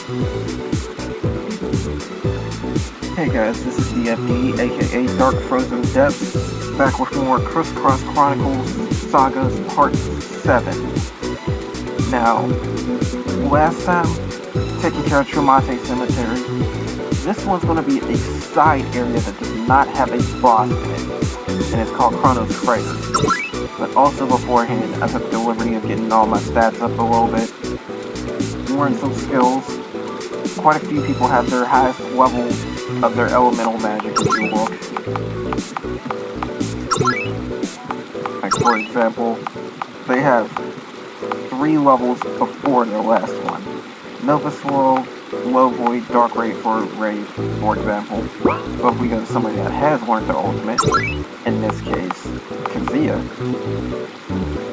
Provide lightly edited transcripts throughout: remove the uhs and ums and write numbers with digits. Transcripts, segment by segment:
Hey guys, this is DFD, aka Dark Frozen Depths, back with more Criss Chronicles Sagas Part 7. Now, last time, taking care of Traumatic Cemetery, this one's going to be a side area that does not have a boss in it, and it's called Chronicles Sagas. But also beforehand, I took the liberty of getting all my stats up a little bit, learned some skills. Quite a few people have their highest level of their elemental magic if you look. Like for example, they have 3 levels before their last one. Nova Swirl, Low Void, Dark Ray for example. But if we go to somebody that has learned their ultimate, in this case, Kazia,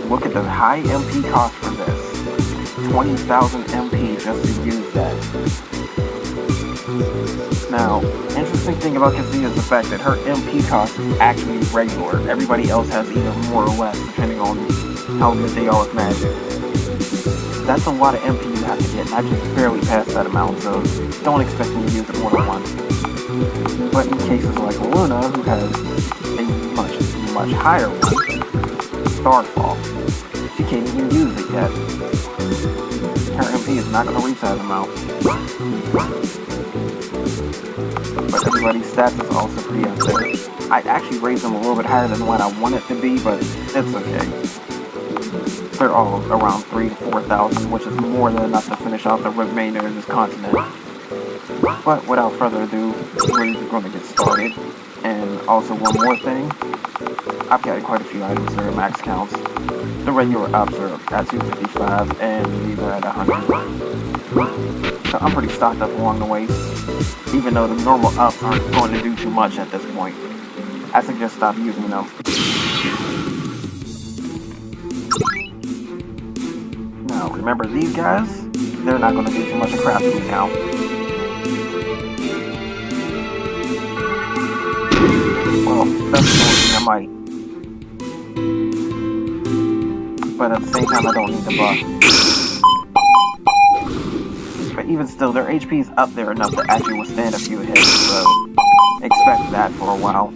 look at the high MP cost for this. 20,000 MP just to use that. Now, interesting thing about Kazia is the fact that her MP cost is actually regular. Everybody else has either more or less, depending on how good they are with magic. That's a lot of MP you have to get, and I just barely passed that amount, so don't expect me to use it more than once. But in cases like Luna, who has a much higher one, Starfall, she can't even use it yet. Her MP is not going to reach that amount. But everybody's stats is also pretty unfair. I actually raised them a little bit higher than what I want it to be, but it's okay. They're all around 3,000 to 4,000, which is more than enough to finish off the remainder of this continent. But without further ado, we're going to get started. And also one more thing, I've got quite a few items that are max counts. The regular ups are at 255 and these are at 100. So I'm pretty stocked up along the way, even though the normal ups aren't going to do too much at this point. I suggest stop using them. Now remember these guys, they're not going to do too much of crap to me now. Well, that's the only thing I might. But at the same time I don't need the buff. But even still, their HP is up there enough to actually withstand a few hits, so expect that for a while.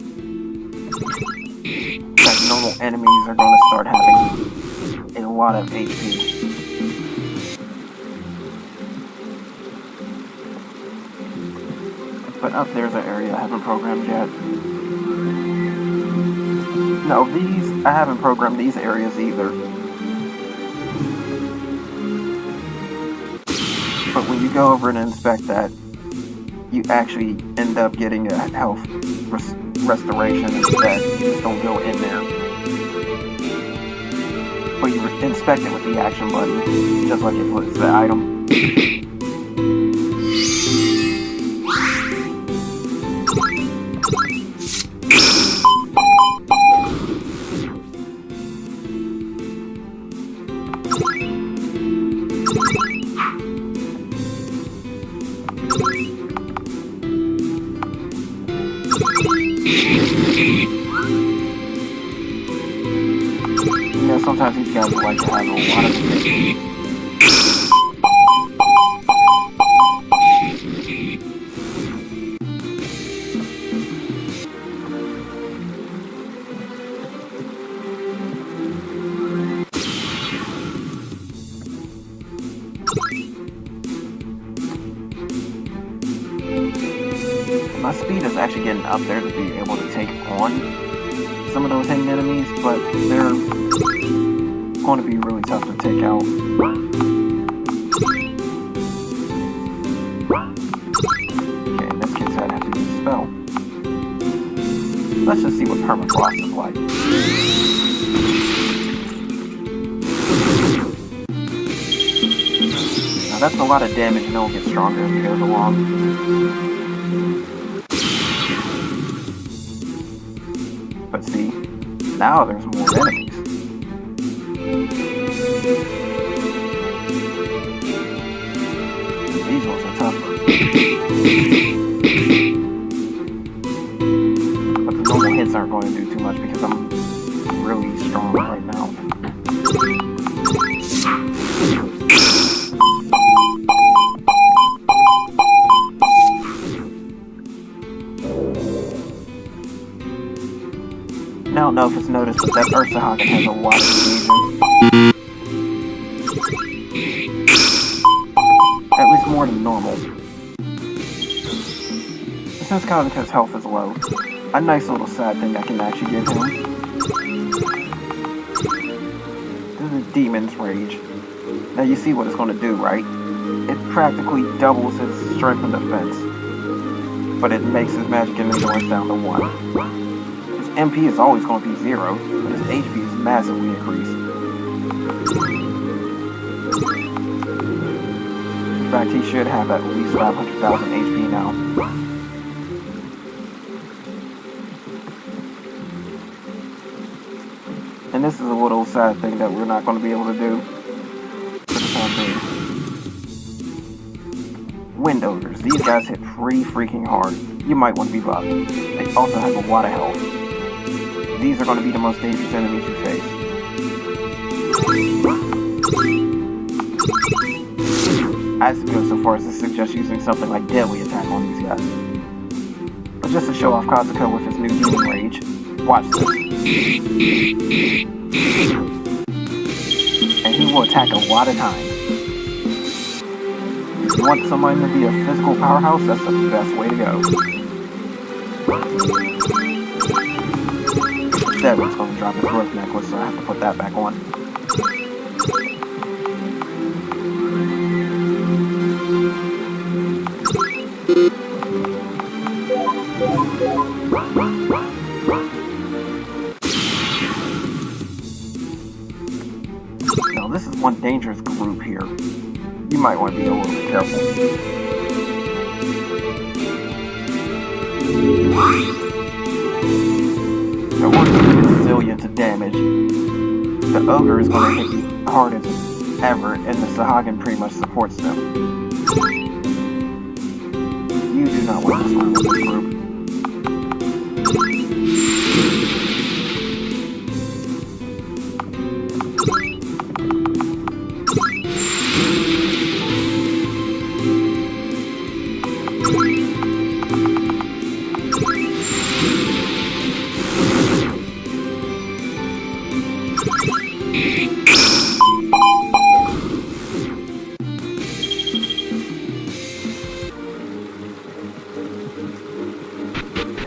Like normal enemies are going to start having a lot of HP. But up there's an area I haven't programmed yet. No, I haven't programmed these areas either. But when you go over and inspect that, you actually end up getting a health restoration instead. You just don't go in there. But you inspect it with the action button, just like it puts the item. Sometimes these guys like to have a lot of things. My speed is actually getting up there to be able to take on some of those hidden enemies, but they're going to be really tough to take out. Okay, in this case I'd have to use a spell. Let's just see what Permafrost is like. Now that's a lot of damage and it'll get stronger as it goes along. But see, now there's more enemies. These ones are tougher. But the normal hits aren't going to do too much because I'm really strong right now. know if it's noticed, but that Ursahagen has a lot of evasion. At least more than normal. Since Kazuka's health is low, a nice little side thing I can actually give him. This is Demon's Rage. Now you see what it's going to do, right? It practically doubles his strength and defense. But it makes his magic endurance down to 1. His MP is always going to be 0, but his HP is massively increased. In fact, he should have at least 500,000 HP now. And this is a little sad thing that we're not going to be able to do for the time being. Wind Ogres. These guys hit pretty freaking hard. You might want to be buffed. They also have a lot of health. These are going to be the most dangerous enemies you face. I'd go so far as to suggest using something like Deadly Attack on these guys. But just to show off Kazuka with his new Demon Rage, watch this. And he will attack a lot of times. If you want someone to be a physical powerhouse, that's the best way to go. Instead, it's going to drop his growth necklace, so I have to put that back on. Now, this is one dangerous group here. You might want to be a little bit careful. Now, we're doing a zillion to damage. The Ogre is going to hit you hardest ever, and the Sahagan pretty much supports them. You do not want to swim with this group.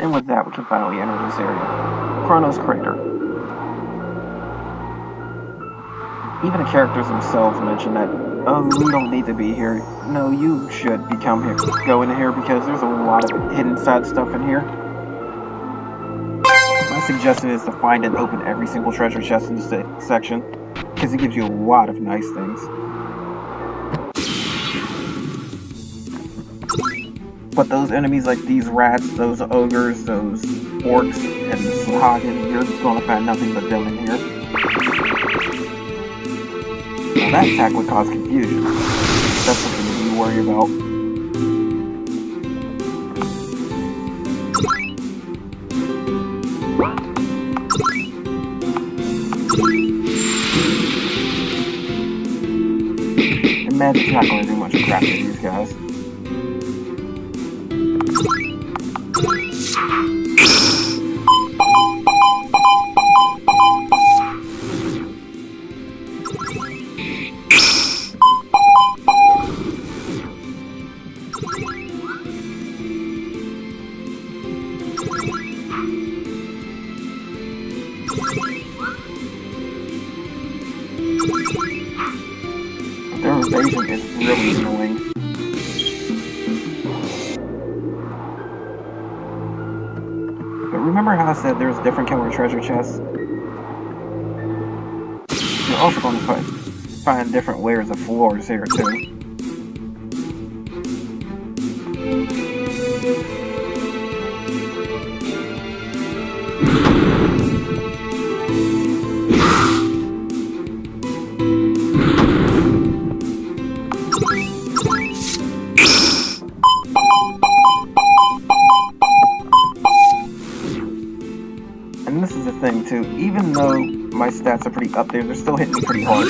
And with that, we can finally enter this area. Chronos Crater. Even the characters themselves mention that, oh, we don't need to be here. No, you should go in here because there's a lot of hidden side stuff in here. My suggestion is to find and open every single treasure chest in this section, because it gives you a lot of nice things. But those enemies like these rats, those ogres, those orcs, and the Sahagan, you're just going to find nothing but them in here. Now that attack would cause confusion. That's something to be worried about. And magic's not going to do much crap to these guys. Their evasion is really annoying. But remember how I said there's different killer treasure chests? You're also going to find different layers of floors here too. And this is the thing too, even though my stats are pretty up there, they're still hitting me pretty hard.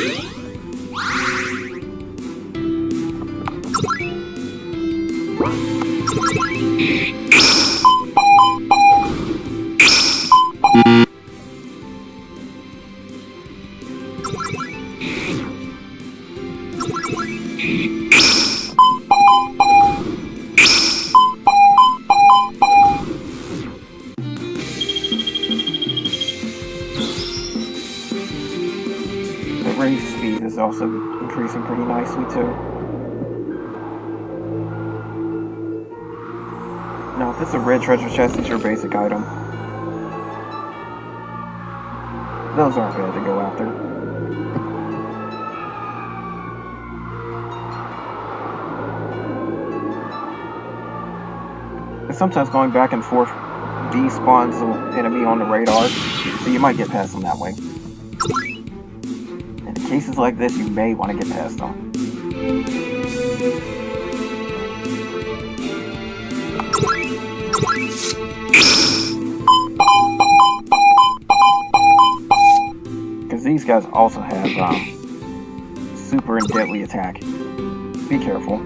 also increasing pretty nicely too. Now, if it's a red treasure chest, it's your basic item. Those aren't bad to go after. And sometimes going back and forth despawns the enemy on the radar, so you might get past them that way. In cases like this, you may want to get past them. Because these guys also have super and deadly attack. Be careful.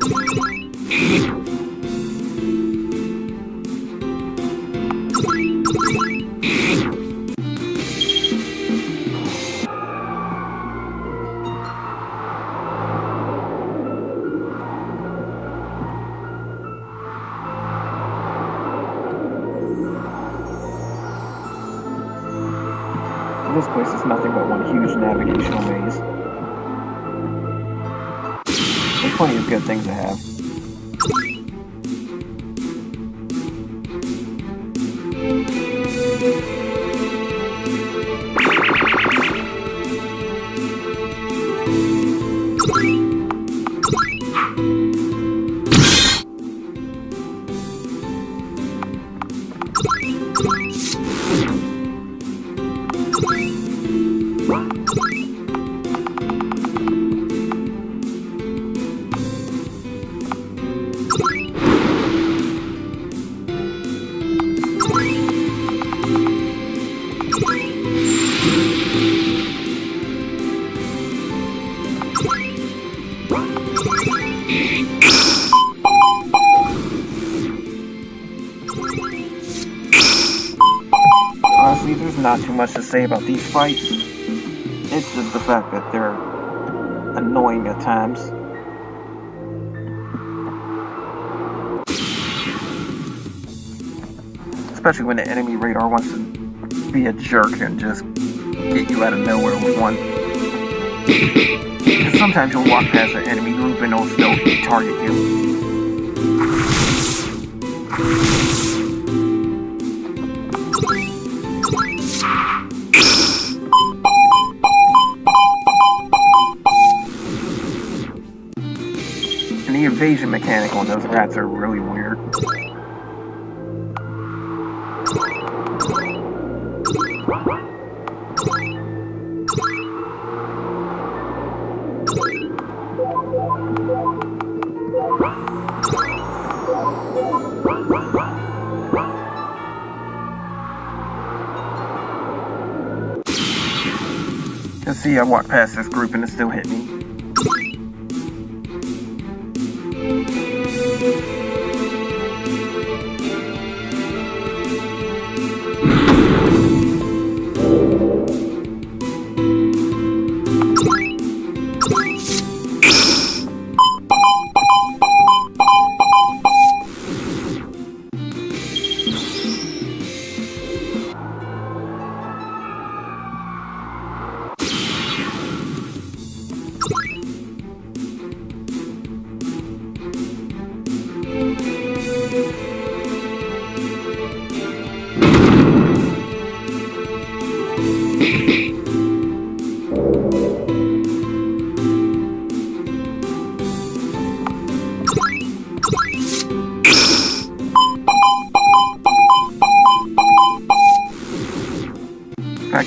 This place is nothing but one huge navigational maze. There's plenty of good things to have. Honestly, there's not too much to say about these fights. It's just the fact that they're annoying at times. Especially when the enemy radar wants to be a jerk and just get you out of nowhere with one. And sometimes you'll walk past an enemy group and they'll still target you. And the evasion mechanic on those rats are really weird. Let's see, I walked past this group and it still hit me.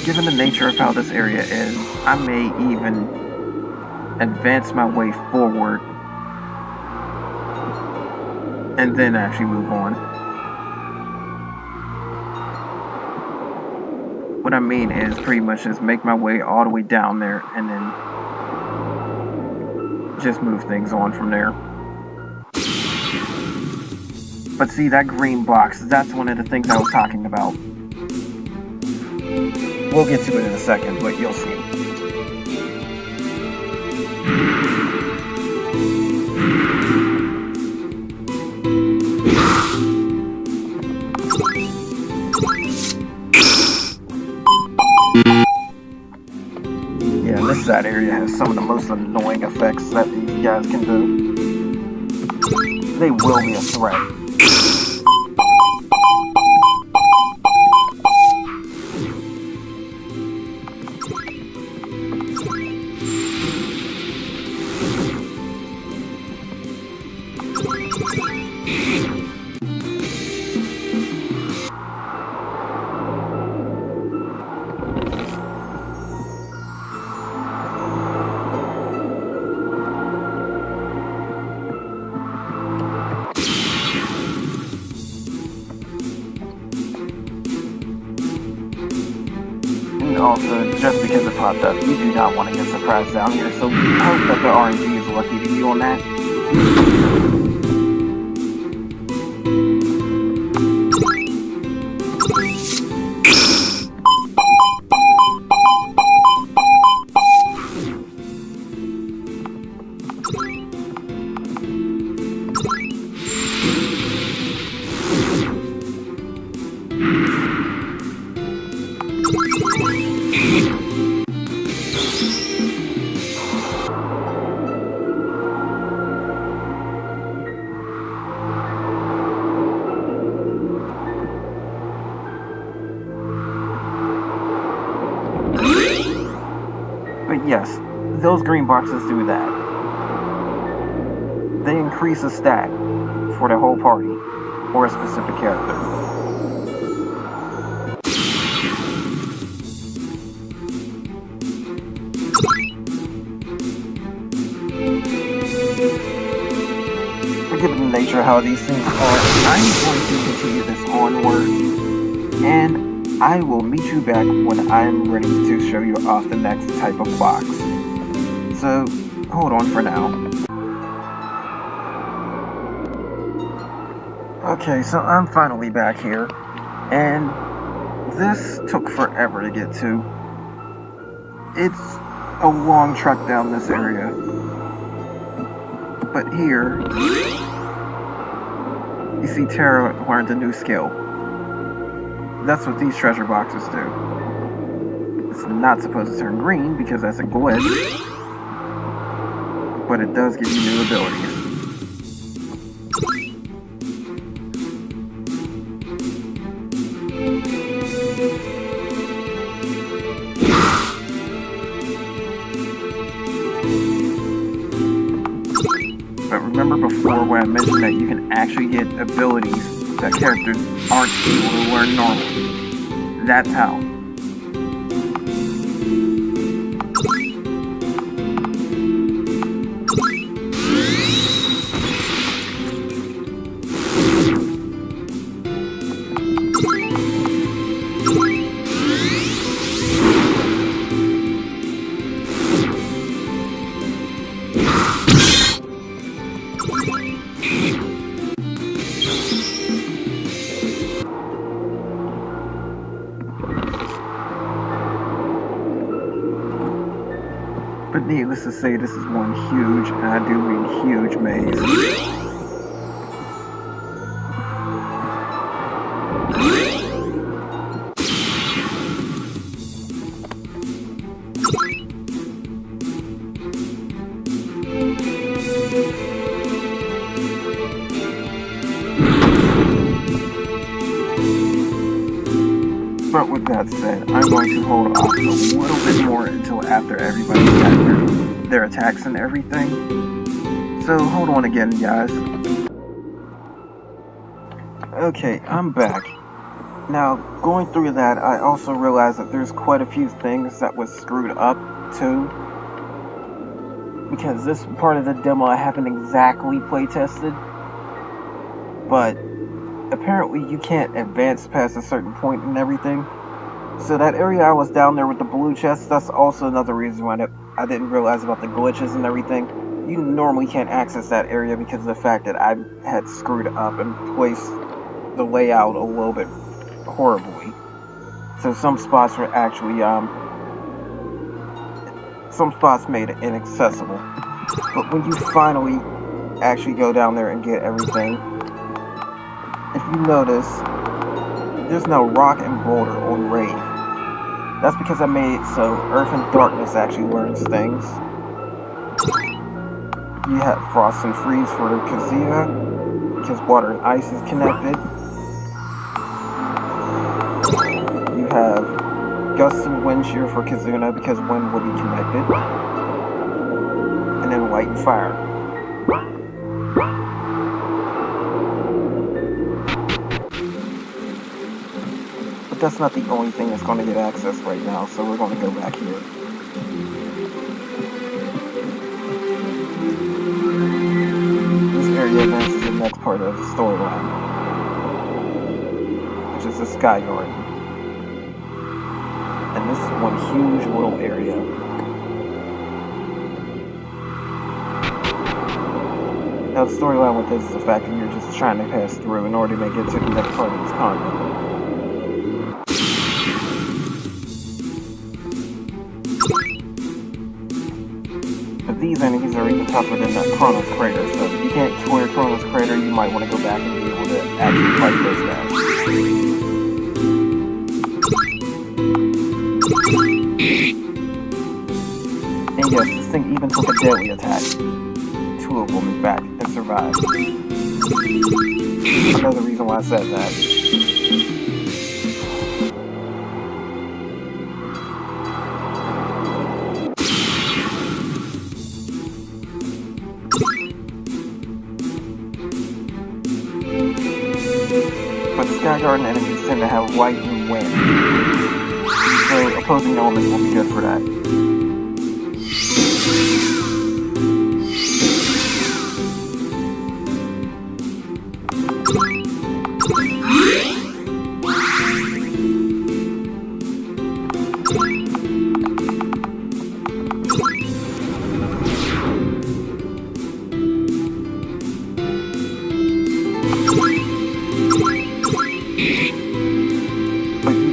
Given the nature of how this area is, I may even advance my way forward and then actually move on. What I mean is pretty much just make my way all the way down there and then just move things on from there. But see, that green box, that's one of the things I was talking about. We'll get to it in a second, but you'll see. Yeah, this side area has some of the most annoying effects that these guys can do. They will be a threat. Also, just because it popped up, you do not want to get surprised down here, so hope that the RNG is lucky to you on that. But yes, those green boxes do that. They increase a stat for the whole party, or a specific character. Given the nature of how these things are, I'm going to continue this onward, and I will meet you back when I'm ready to show you off the next type of box. So, hold on for now. Okay, so I'm finally back here, and this took forever to get to. It's a long trek down this area. But here, you see Tara learned a new skill. That's what these treasure boxes do. It's not supposed to turn green because that's a glitch, but it does give you new abilities. But remember before when I mentioned that you can actually get abilities that characters aren't able to learn normally? That's how. But needless to say, this is one huge, and I do mean huge, maze. But with that said, I'm going to hold off a little bit more until after everybody's had their attacks and everything. So hold on again, guys. Okay, I'm back. Now, going through that, I also realized that there's quite a few things that was screwed up, too. Because this part of the demo I haven't exactly playtested. But apparently you can't advance past a certain point and everything. So that area I was down there with the blue chest, that's also another reason why I didn't realize about the glitches and everything. You normally can't access that area because of the fact that I had screwed up and placed the layout a little bit horribly. So some spots were actually, some spots made it inaccessible. But when you finally actually go down there and get everything, if you notice, there's no rock and boulder on Rave. That's because I made it so Earth and Darkness actually learns things. You have Frost and Freeze for Kazuya, because water and ice is connected. You have Gust and Wind Shear for Kazuna, because wind will be connected. And then Light and Fire. But that's not the only thing that's going to get access right now, so we're going to go back here. This area advances the next part of the storyline, which is the Sky Garden. And this is one huge little area. Now the storyline with this is the fact that you're just trying to pass through in order to make it to the next part of this content. But these enemies are even tougher than that Chronos Crater, so if you can't clear Chronos Crater, you might want to go back and be able to actually fight those guys. And yes, this thing even took a deadly attack to a woman's back and survived. Another reason why I said that. But the Sky Garden enemies tend to have light and wind, so opposing elements will be good for that.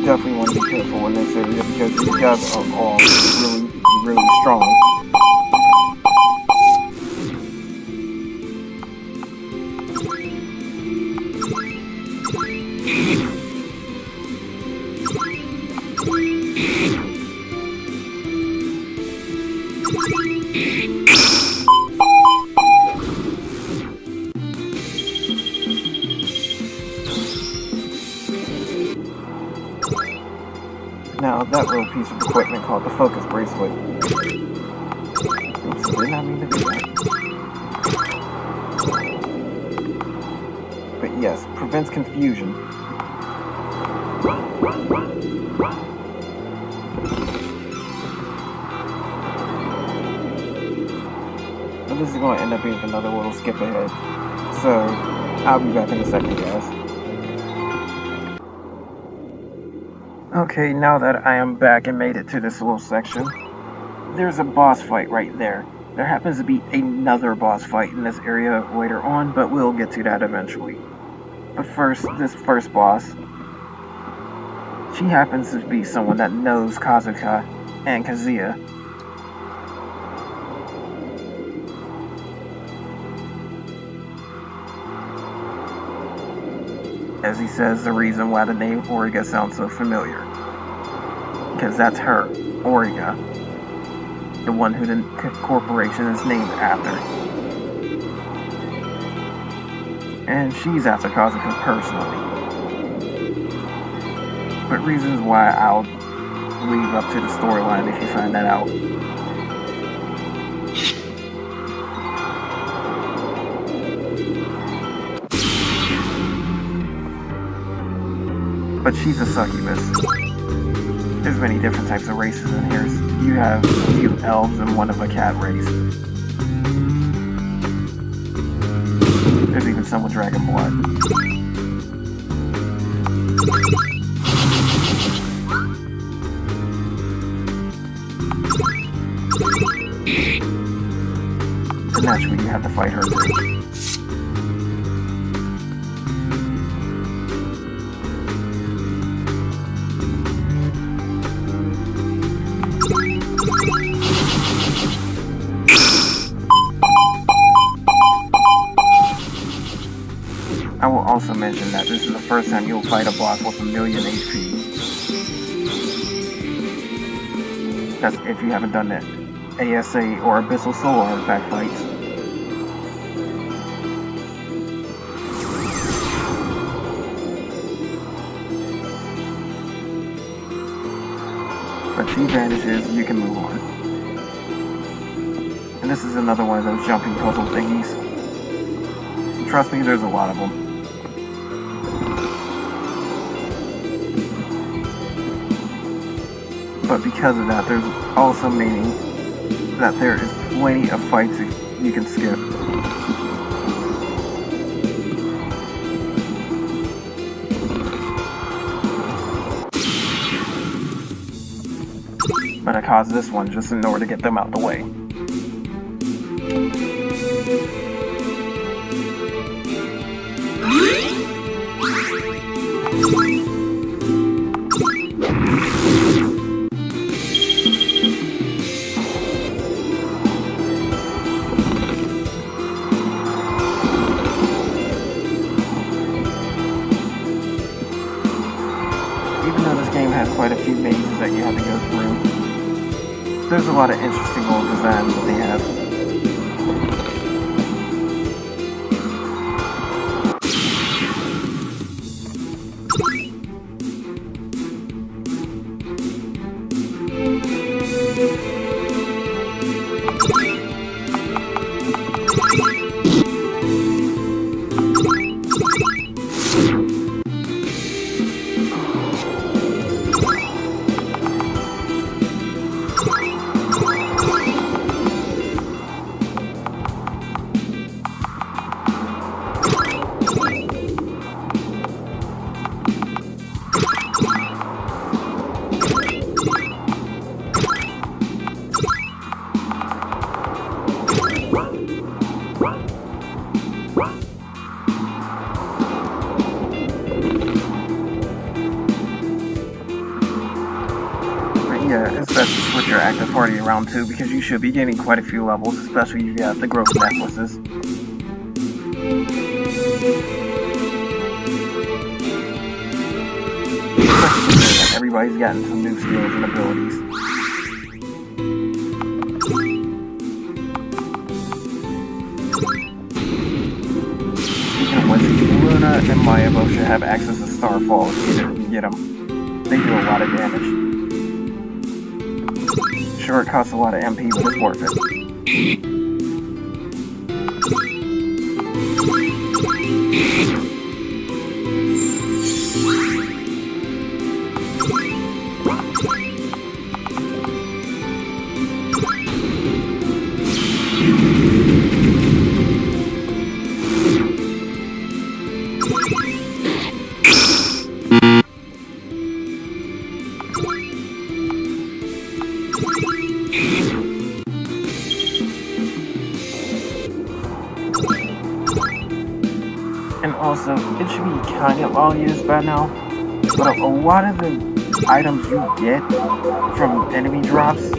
Definitely want to be careful in this area because these guys are all really strong. Now, that little piece of equipment called the Focus Bracelet. Oops, did not mean to do that. But yes, prevents confusion. But this is going to end up being another little skip ahead. So, I'll be back in a second, guys. Okay, now that I am back and made it to this little section, there's a boss fight right there. There happens to be another boss fight in this area later on, but we'll get to that eventually. But first, this first boss, she happens to be someone that knows Kazuka and Kazuya. As he says, the reason why the name Origa sounds so familiar. Because that's her, Origa. The one who the corporation is named after. And she's after Kazuka personally. But reasons why I'll leave up to the storyline if you find that out. But she's a succubus. There's many different types of races in here. You have a few elves and one of a cat race. There's even some with dragon blood. But naturally you have to fight her too. I will also mention that this is the first time you'll fight a boss with 1,000,000 HP. That's if you haven't done it. ASA or Abyssal Soul Artifact fights. But she vanishes, you can move on. And this is another one of those jumping puzzle thingies. Trust me, there's a lot of them. But because of that, there's also meaning that there is plenty of fights you can skip. But I caused this one just in order to get them out the way. Even though this game has quite a few mazes that you have to go through, there's a lot of interesting little designs that they have. Yeah, it's best to switch your active party around too, because you should be getting quite a few levels, especially if you got the growth necklaces. Everybody's gotten some new skills and abilities. Speaking of which, Luna and Maya both should have access to Starfall if you get them. They do a lot of damage. Sure, it costs a lot of MP, but it's worth it. And also, it should be kind of obvious by now, but a lot of the items you get from enemy drops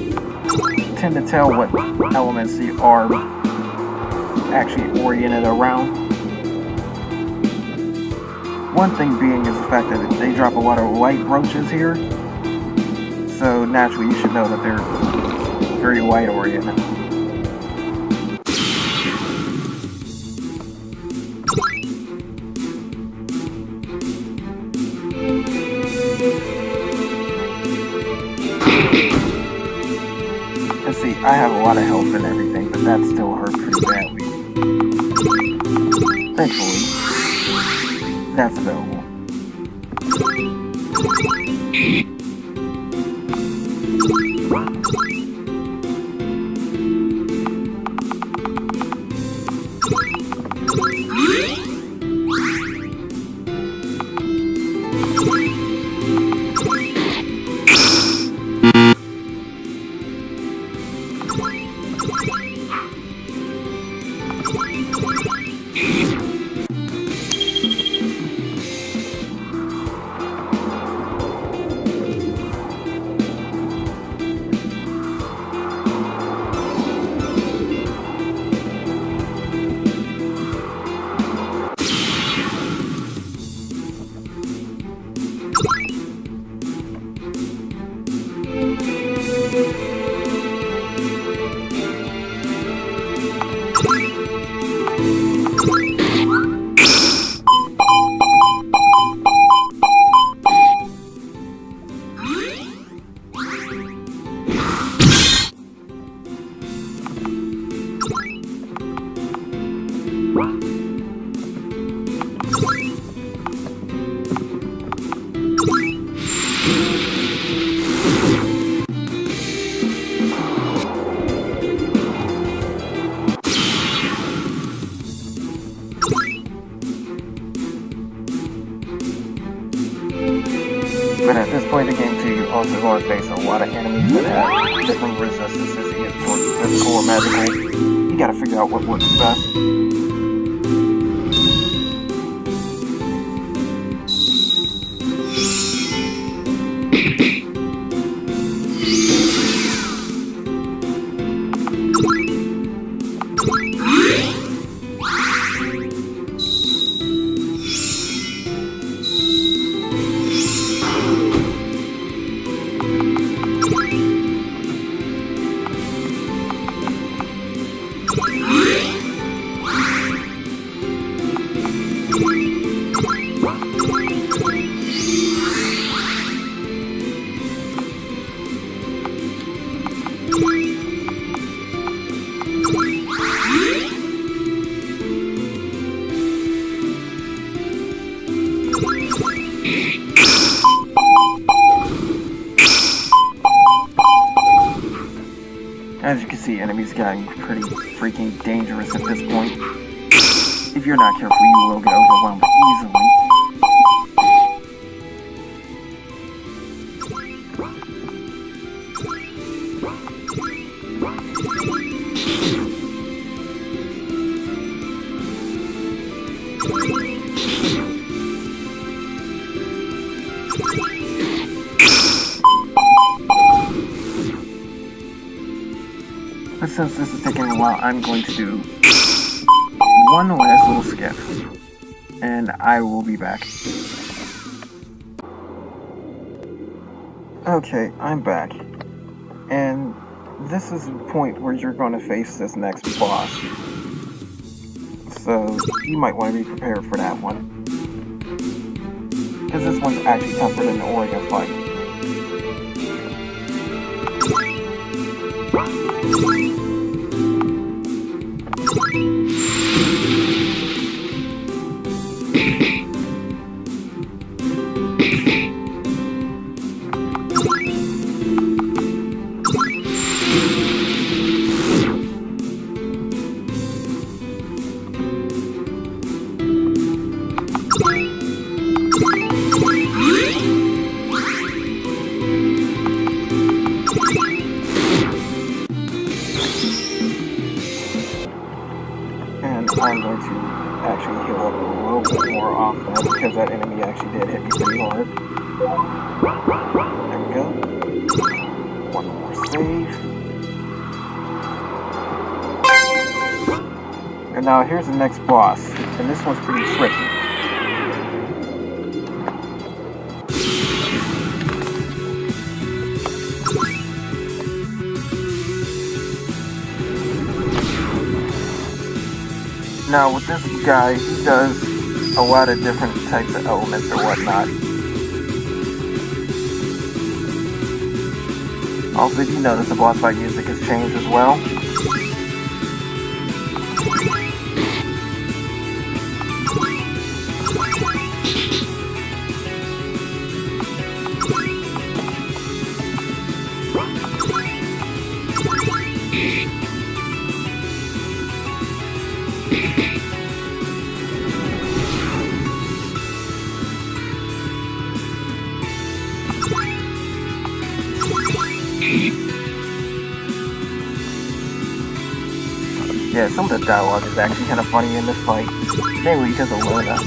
tend to tell what elements you are actually oriented around. One thing being is the fact that they drop a lot of light roaches here, so naturally you should know that they're very light oriented. And see, I have a lot of health and everything, but that still hurt pretty badly. Thankfully, that's available. But at this point in the game too, you're also going to face a lot of enemies that have different resistances, either towards physical or magical. You gotta figure out what works best. As you can see, enemies getting pretty freaking dangerous at this point. If you're not careful, you will get overwhelmed easily. But since this is taking a while, I'm going to do one last little skip, and I will be back. Okay, I'm back, and this is the point where you're going to face this next boss, so you might want to be prepared for that one, because this one's actually tougher than the Oregon fight. I'm going to actually heal up a little bit more off that because that enemy actually did hit me pretty hard. There we go. One more save. And now here's the next boss, and this one's pretty tricky. Now with this guy, he does a lot of different types of elements or whatnot. Also, if you notice, the boss fight music has changed as well. Yeah, some of the dialogue is actually kind of funny in this fight, mainly because of Luna.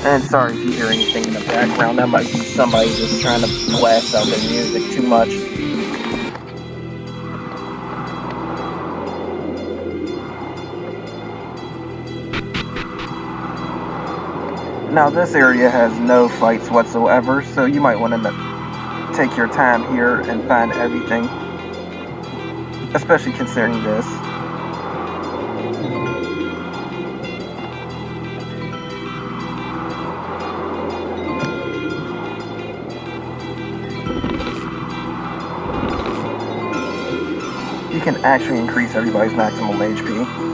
And sorry if you hear anything in the background, that might be somebody just trying to blast out their music too much. Now this area has no fights whatsoever, so you might want to take your time here and find everything, especially considering this. You can actually increase everybody's maximum HP.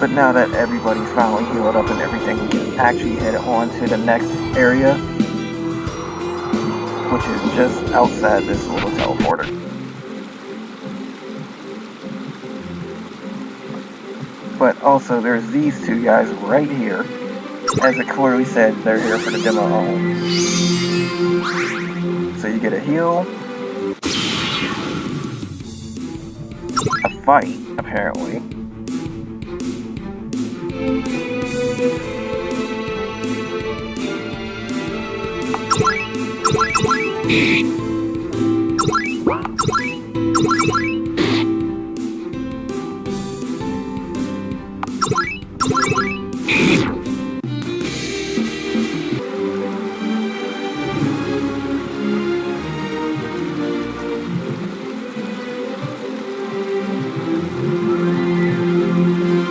But now that everybody's finally healed up and everything, we can actually head on to the next area, which is just outside this little teleporter. But also, there's these two guys right here. As it clearly said, they're here for the demo only. So you get a heal, a fight, apparently.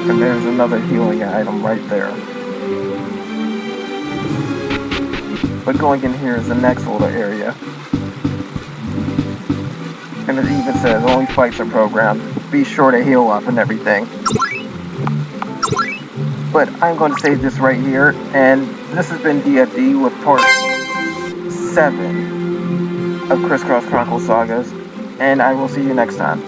And there's another healing item right there. But going in here is the next little area. And it even says only fights are programmed. Be sure to heal up and everything. But I'm going to save this right here. And this has been DFD with part 7 of Criss Chronicles Sagas. And I will see you next time.